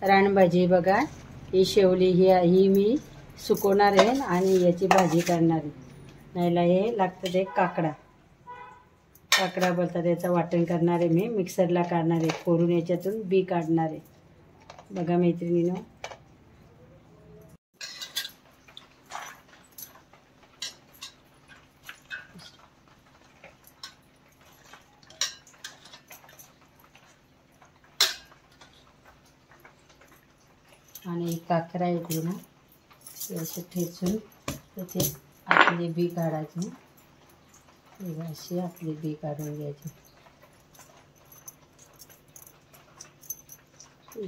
रानभाजी बघा, ही शेवली ही मी सुकवणार आहे आणि याची भाजी करणार आहे. नाहीला हे लागतं ते काकडा बोलतात. याचं वाटण करणार आहे मी, मिक्सरला काढणार आहे, कोरून याच्यातून बी काढणार आहे. बघा मैत्रिणींनो, आणि काकरा येते ना, असं ठेचून त्याचे आपले बी काढायचे. अशी आपली बी काढून घ्यायची.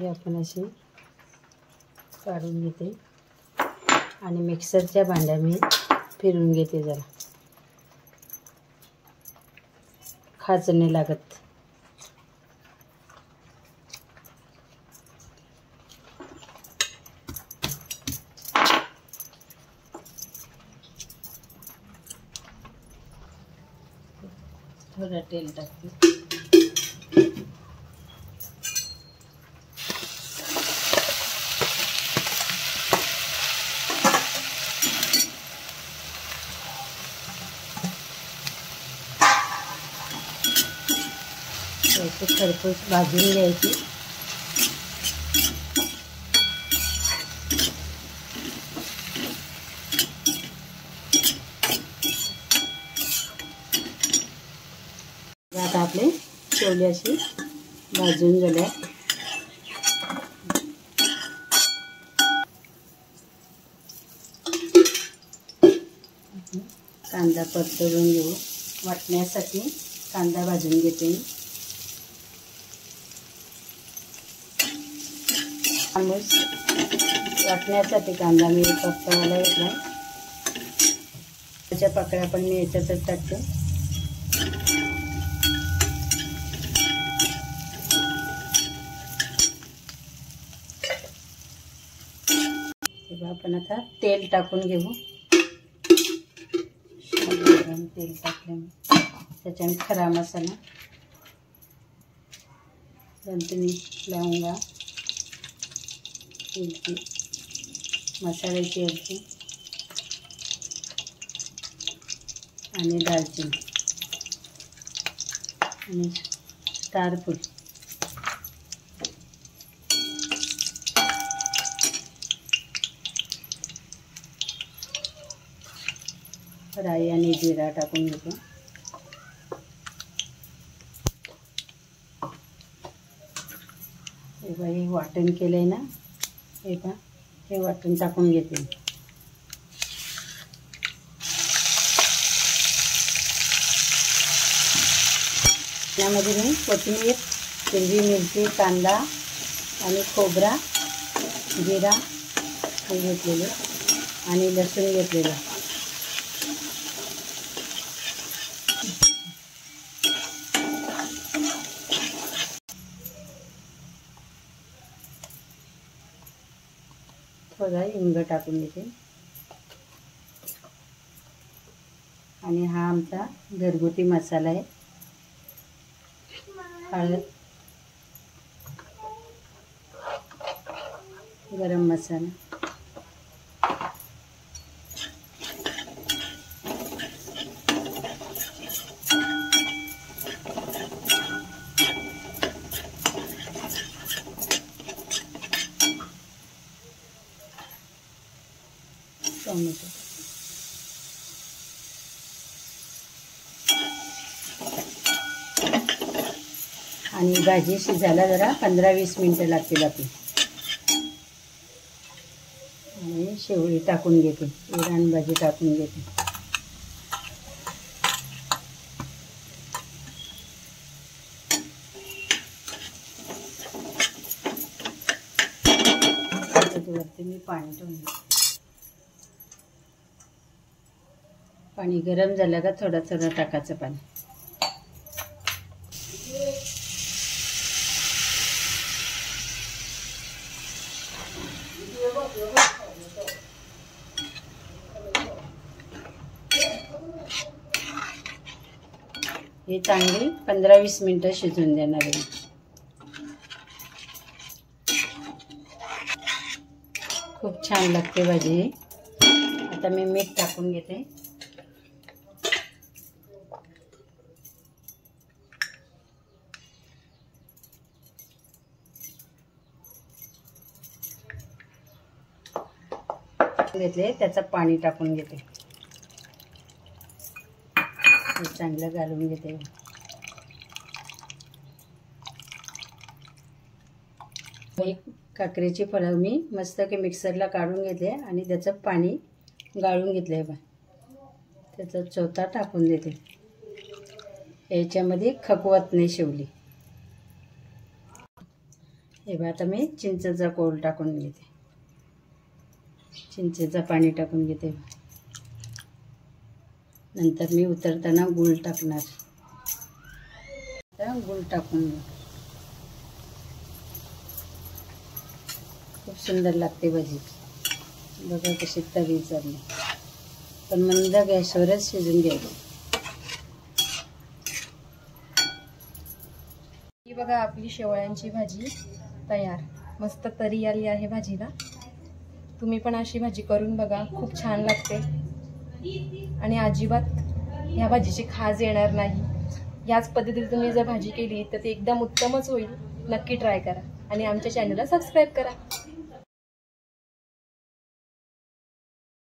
आपण अशी काढून घेते आणि मिक्सरच्या भांड्या मी फिरून घेते. जरा खाच नाही लागत. थोडं तेल टाकते. खरपूस भाजून घ्यायची. आता आपले शेवले अशी भाजून झाल्या. कांदा परतवून घेऊ. वाटण्यासाठी कांदा भाजून घेते. वाटण्यासाठी कांदा मी परतवायला घेतला. त्याच्या पाकळ्या पण मी याच्यातच टाकते. आपण आता तेल टाकून घेऊ. तेल टाकलं, त्याच्याने खडा मसाला, दणपणी, लवंगा, वेलची, मसाल्याची वेलची आणि दालचिनी आणि स्टारपूड. राई आणि जिरा टाकून घेतो. हे वाटण केलंय ना, हे वाटण टाकून घेते. यामध्ये मी कोथिंबीर, हिरवी मिरची, कांदा आणि खोबरा, जिरा हे घेतलेले आणि लसूण घेतलेलं. थोडा हिंग टाकून देते. आणि हा आमचा घरगुती मसाला आहे. हळद, गरम मसाला, टोमॅटो, आणि भाजी शिजायला जरा 15-20 मिनिटं लागतील आपली. आणि शेवळी टाकून घेते, इराण भाजी टाकून घेते. त्याच्यावरती मी पाणी ठेवून घेते. पाणी गरम झालं का थोडं थोडं टाकायचं पाणी. हे चांगली 15-20 मिनिटं शिजून देणार आहे. खूप छान लागते भाजी. आता मी मीठ टाकून घेते. घेतले त्याचं पाणी टाकून घेते. चांगलं घालून घेते. एक काकडीची फळं मी मस्त की मिक्सरला काढून घेतले आणि त्याचं पाणी गाळून घेतलंय बा. त्याचा चोथा टाकून देते. याच्यामध्ये खकवत नाही शेवली. हे बा आता मी चिंचेचा कोळ टाकून घेते. चिंचेचं पाणी टाकून घेते. नंतर मी उतरताना गूळ टाकणार. आता गूळ टाकून घे. खूप सुंदर लागते भाजी. बघा कशी तरी चालली. पण मंद गॅसवरच शिजून घ्यायची. ही बघा आपली शेवळ्यांची भाजी तयार. मस्त तरी आली आहे भाजीला. तुम्ही पण अशी भाजी करून बघा, खूप छान लागते आणि अजिबात ह्या भाजीची खाज येणार नाही. याच पद्धतीने तुम्ही जर भाजी केली तर ती एकदम उत्तमच होईल. नक्की ट्राय करा आणि आमच्या चॅनलला सबस्क्राईब करा.